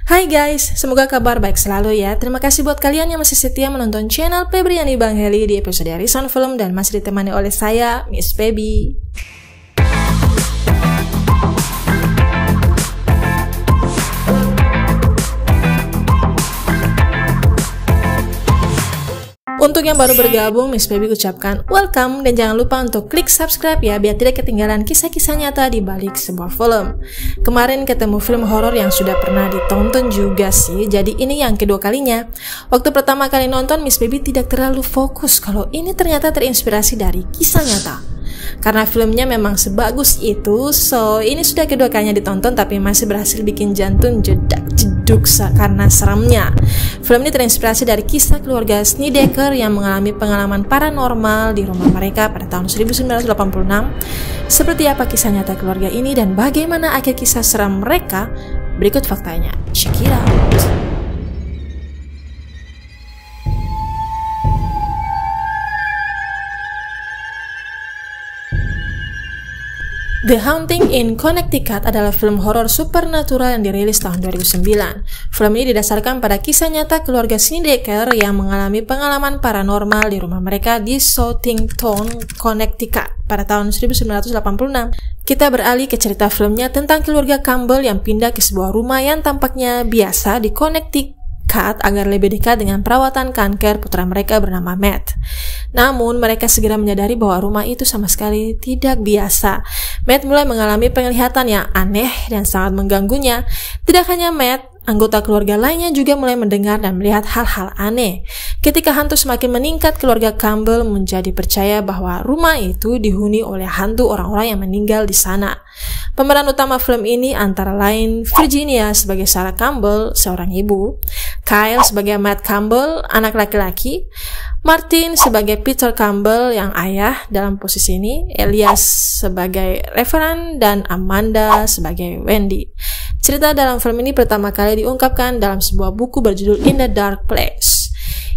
Hai guys, semoga kabar baik selalu ya. Terima kasih buat kalian yang masih setia menonton channel Febriani Bang Heli di episode Reason Film dan masih ditemani oleh saya, Miss Feby. Untuk yang baru bergabung, Miss Feby ucapkan welcome dan jangan lupa untuk klik subscribe ya biar tidak ketinggalan kisah-kisah nyata di balik sebuah film. Kemarin ketemu film horor yang sudah pernah ditonton juga sih, jadi ini yang kedua kalinya. Waktu pertama kali nonton, Miss Feby tidak terlalu fokus kalau ini ternyata terinspirasi dari kisah nyata. Karena filmnya memang sebagus itu, so ini sudah kedua kalinya ditonton tapi masih berhasil bikin jantung jedak-jeduk karena seramnya. Film ini terinspirasi dari kisah keluarga Snedeker yang mengalami pengalaman paranormal di rumah mereka pada tahun 1986. Seperti apa kisah nyata keluarga ini dan bagaimana akhir kisah seram mereka? Berikut faktanya. Check it out. The Haunting in Connecticut adalah film horor supernatural yang dirilis tahun 2009. Film ini didasarkan pada kisah nyata keluarga Snedeker yang mengalami pengalaman paranormal di rumah mereka di Southington, Connecticut pada tahun 1986. Kita beralih ke cerita filmnya tentang keluarga Campbell yang pindah ke sebuah rumah yang tampaknya biasa di Connecticut agar lebih dekat dengan perawatan kanker putra mereka bernama Matt. Namun mereka segera menyadari bahwa rumah itu sama sekali tidak biasa. Matt mulai mengalami penglihatan yang aneh dan sangat mengganggunya. Tidak hanya Matt, anggota keluarga lainnya juga mulai mendengar dan melihat hal-hal aneh. Ketika hantu semakin meningkat, keluarga Campbell menjadi percaya bahwa rumah itu dihuni oleh hantu orang-orang yang meninggal di sana. Pemeran utama film ini antara lain Virginia sebagai Sarah Campbell, seorang ibu, Kyle sebagai Matt Campbell, anak laki-laki, Martin sebagai Peter Campbell yang ayah dalam posisi ini, Elias sebagai Reverend, dan Amanda sebagai Wendy. Cerita dalam film ini pertama kali diungkapkan dalam sebuah buku berjudul In the Dark Place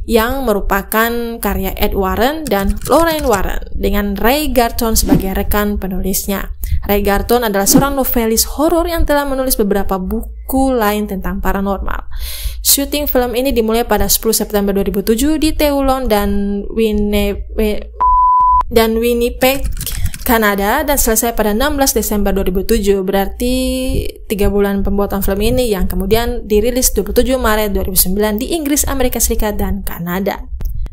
yang merupakan karya Ed Warren dan Lorraine Warren dengan Ray Garton sebagai rekan penulisnya. Ray Garton adalah seorang novelis horor yang telah menulis beberapa buku lain tentang paranormal. Syuting film ini dimulai pada 10 September 2007 di Teulon dan Winnipeg, Kanada, dan selesai pada 16 Desember 2007. Berarti 3 bulan pembuatan film ini yang kemudian dirilis 27 Maret 2009 di Inggris, Amerika Serikat, dan Kanada.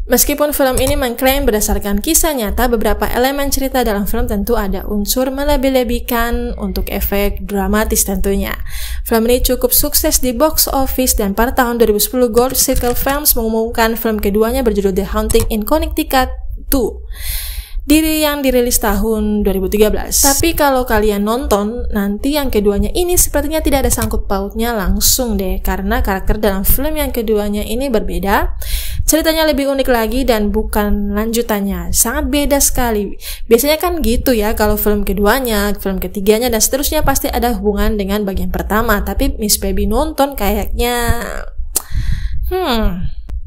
Meskipun film ini mengklaim berdasarkan kisah nyata, beberapa elemen cerita dalam film tentu ada unsur melebih-lebihkan untuk efek dramatis tentunya. Film ini cukup sukses di box office dan pada tahun 2010 Gold Circle Films mengumumkan film keduanya berjudul The Haunting in Connecticut 2. Yang dirilis tahun 2013. Tapi kalau kalian nonton, nanti yang keduanya ini sepertinya tidak ada sangkut pautnya langsung deh, karena karakter dalam film yang keduanya ini berbeda. Ceritanya lebih unik lagi dan bukan lanjutannya, sangat beda sekali. Biasanya kan gitu ya, kalau film keduanya, film ketiganya, dan seterusnya pasti ada hubungan dengan bagian pertama. Tapi Miss Feby nonton kayaknya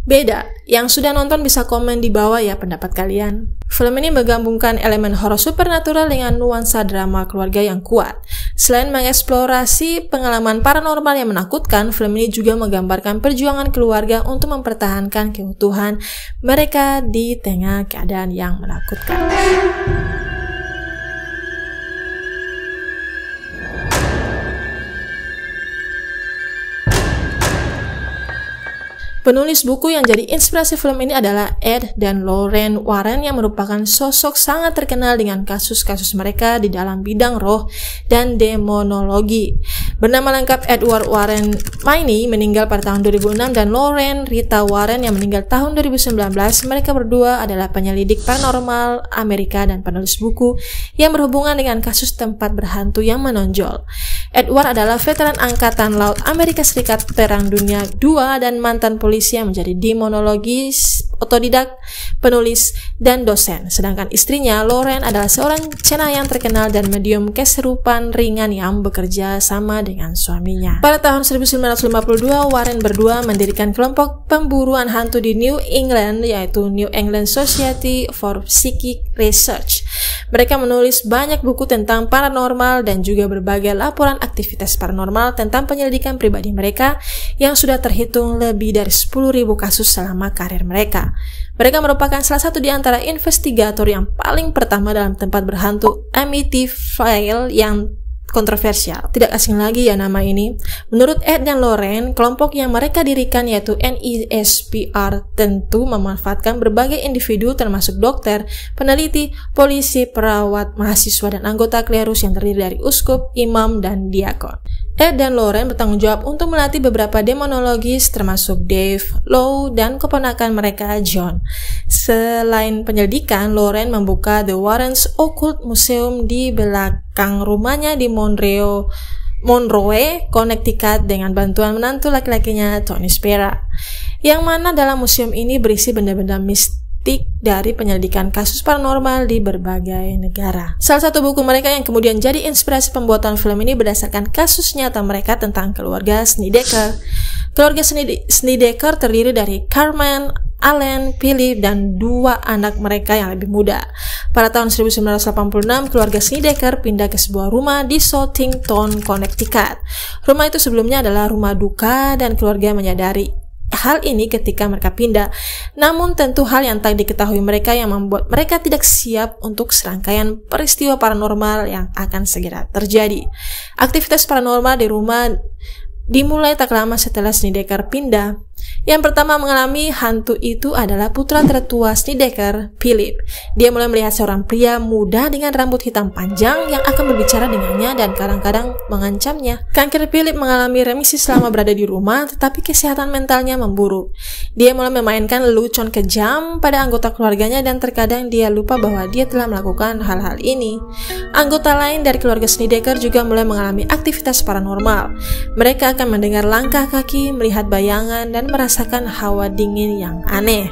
beda. Yang sudah nonton bisa komen di bawah ya pendapat kalian. Film ini menggabungkan elemen horor supernatural dengan nuansa drama keluarga yang kuat. Selain mengeksplorasi pengalaman paranormal yang menakutkan, film ini juga menggambarkan perjuangan keluarga untuk mempertahankan keutuhan mereka di tengah keadaan yang menakutkan. Penulis buku yang jadi inspirasi film ini adalah Ed dan Lorraine Warren yang merupakan sosok sangat terkenal dengan kasus-kasus mereka di dalam bidang roh dan demonologi. Bernama lengkap Edward Warren Mainey meninggal pada tahun 2006 dan Lorraine Rita Warren yang meninggal tahun 2019. Mereka berdua adalah penyelidik paranormal Amerika dan penulis buku yang berhubungan dengan kasus tempat berhantu yang menonjol. Edward adalah veteran Angkatan Laut Amerika Serikat Perang Dunia II dan mantan polisi yang menjadi demonologis, otodidak, penulis, dan dosen. Sedangkan istrinya, Lorraine, adalah seorang cenayang terkenal dan medium keserupan ringan yang bekerja sama dengan suaminya. Pada tahun 1952, Warren berdua mendirikan kelompok pemburuan hantu di New England, yaitu New England Society for Psychic Research. Mereka menulis banyak buku tentang paranormal dan juga berbagai laporan aktivitas paranormal tentang penyelidikan pribadi mereka yang sudah terhitung lebih dari 10.000 kasus selama karir mereka. Mereka merupakan salah satu di antara investigator yang paling pertama dalam tempat berhantu Amityville yang kontroversial. Tidak asing lagi ya nama ini. Menurut Ed dan Lorraine, kelompok yang mereka dirikan yaitu NESPR tentu memanfaatkan berbagai individu termasuk dokter, peneliti, polisi, perawat, mahasiswa, dan anggota klerus yang terdiri dari uskup, imam, dan diakon. Ed dan Lorraine bertanggung jawab untuk melatih beberapa demonologis termasuk Dave, Lou, dan keponakan mereka John. Selain penyelidikan, Lorraine membuka The Warrens Occult Museum di belakang rumahnya di Monroe, Connecticut dengan bantuan menantu laki-lakinya Tony Spera, yang mana dalam museum ini berisi benda-benda mistik dari penyelidikan kasus paranormal di berbagai negara. Salah satu buku mereka yang kemudian jadi inspirasi pembuatan film ini berdasarkan kasus nyata mereka tentang keluarga Snedeker. Keluarga Snedeker terdiri dari Carmen, Allen, Philip, dan 2 anak mereka yang lebih muda. Pada tahun 1986, keluarga Snedeker pindah ke sebuah rumah di Southington, Connecticut. Rumah itu sebelumnya adalah rumah duka dan keluarga menyadari hal ini ketika mereka pindah. Namun tentu hal yang tak diketahui mereka yang membuat mereka tidak siap untuk serangkaian peristiwa paranormal yang akan segera terjadi. Aktivitas paranormal di rumah dimulai tak lama setelah Snedeker pindah. Yang pertama mengalami hantu itu adalah putra tertua Snedeker, Philip. Dia mulai melihat seorang pria muda dengan rambut hitam panjang yang akan berbicara dengannya dan kadang-kadang mengancamnya. Kanker Philip mengalami remisi selama berada di rumah, tetapi kesehatan mentalnya memburuk. Dia mulai memainkan lelucon kejam pada anggota keluarganya dan terkadang dia lupa bahwa dia telah melakukan hal-hal ini. Anggota lain dari keluarga Snedeker juga mulai mengalami aktivitas paranormal. Mereka akan mendengar langkah kaki, melihat bayangan, dan merasakan hawa dingin yang aneh.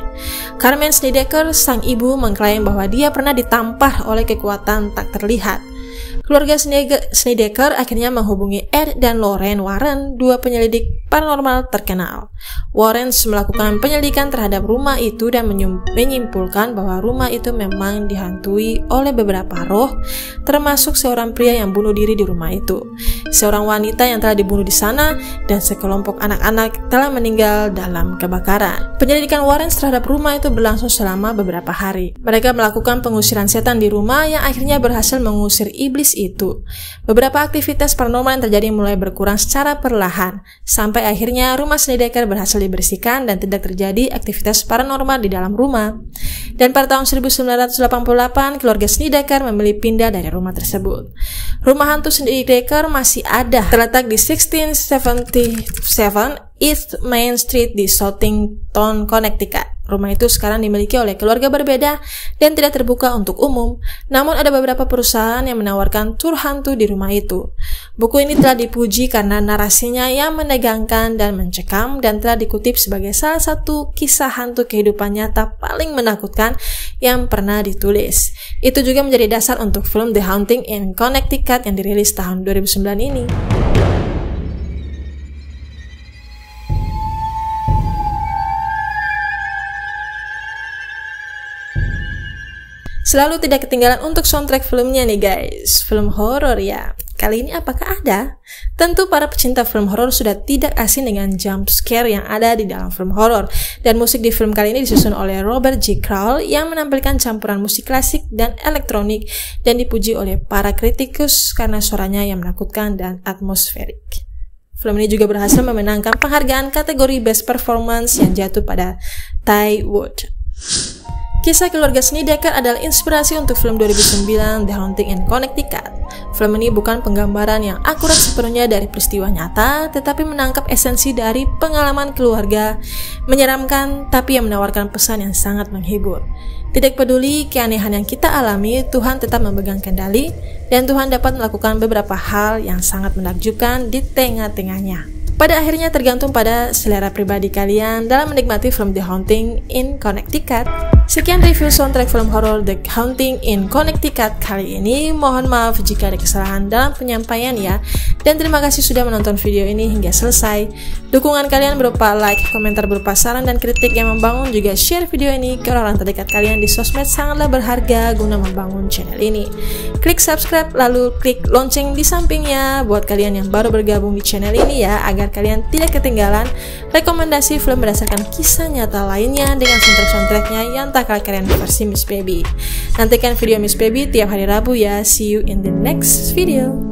Carmen Snedeker, sang ibu, mengklaim bahwa dia pernah ditampar oleh kekuatan tak terlihat. Keluarga Snedeker akhirnya menghubungi Ed dan Lorraine Warren, 2 penyelidik paranormal terkenal. Warren melakukan penyelidikan terhadap rumah itu dan menyimpulkan bahwa rumah itu memang dihantui oleh beberapa roh, termasuk seorang pria yang bunuh diri di rumah itu, seorang wanita yang telah dibunuh di sana, dan sekelompok anak-anak telah meninggal dalam kebakaran. Penyelidikan Warren terhadap rumah itu berlangsung selama beberapa hari. Mereka melakukan pengusiran setan di rumah yang akhirnya berhasil mengusir iblis itu. Beberapa aktivitas paranormal yang terjadi mulai berkurang secara perlahan, sampai akhirnya rumah Snedeker berhasil dibersihkan dan tidak terjadi aktivitas paranormal di dalam rumah. Dan pada tahun 1988, keluarga Snedeker memilih pindah dari rumah tersebut. Rumah hantu Snedeker masih ada, terletak di 1677 East Main Street di Southington, Connecticut. Rumah itu sekarang dimiliki oleh keluarga berbeda dan tidak terbuka untuk umum. Namun ada beberapa perusahaan yang menawarkan tur hantu di rumah itu. Buku ini telah dipuji karena narasinya yang menegangkan dan mencekam dan telah dikutip sebagai salah satu kisah hantu kehidupan nyata paling menakutkan yang pernah ditulis. Itu juga menjadi dasar untuk film The Haunting in Connecticut yang dirilis tahun 2009 ini. Selalu tidak ketinggalan untuk soundtrack filmnya nih guys. Film horor ya. Kali ini apakah ada? Tentu para pecinta film horor sudah tidak asing dengan jump scare yang ada di dalam film horor. Dan musik di film kali ini disusun oleh Robert J. Kral yang menampilkan campuran musik klasik dan elektronik dan dipuji oleh para kritikus karena suaranya yang menakutkan dan atmosferik. Film ini juga berhasil memenangkan penghargaan kategori Best Performance yang jatuh pada Ty Wood. Kisah keluarga Snedeker adalah inspirasi untuk film 2009 The Haunting in Connecticut. Film ini bukan penggambaran yang akurat sepenuhnya dari peristiwa nyata, tetapi menangkap esensi dari pengalaman keluarga, menyeramkan tapi yang menawarkan pesan yang sangat menghibur. Tidak peduli keanehan yang kita alami, Tuhan tetap memegang kendali, dan Tuhan dapat melakukan beberapa hal yang sangat menakjubkan di tengah-tengahnya. Pada akhirnya tergantung pada selera pribadi kalian dalam menikmati film The Haunting in Connecticut. Sekian review soundtrack film horor The Haunting in Connecticut kali ini. Mohon maaf jika ada kesalahan dalam penyampaian ya. Dan terima kasih sudah menonton video ini hingga selesai. Dukungan kalian berupa like, komentar berupa saran dan kritik yang membangun, juga share video ini ke orang terdekat kalian di sosmed sangatlah berharga guna membangun channel ini. Klik subscribe lalu klik lonceng di sampingnya buat kalian yang baru bergabung di channel ini ya, agar kalian tidak ketinggalan rekomendasi film berdasarkan kisah nyata lainnya dengan soundtrack-soundtracknya yang tak kalah keren versi Miss Baby. Nantikan video Miss Baby tiap hari Rabu ya. See you in the next video.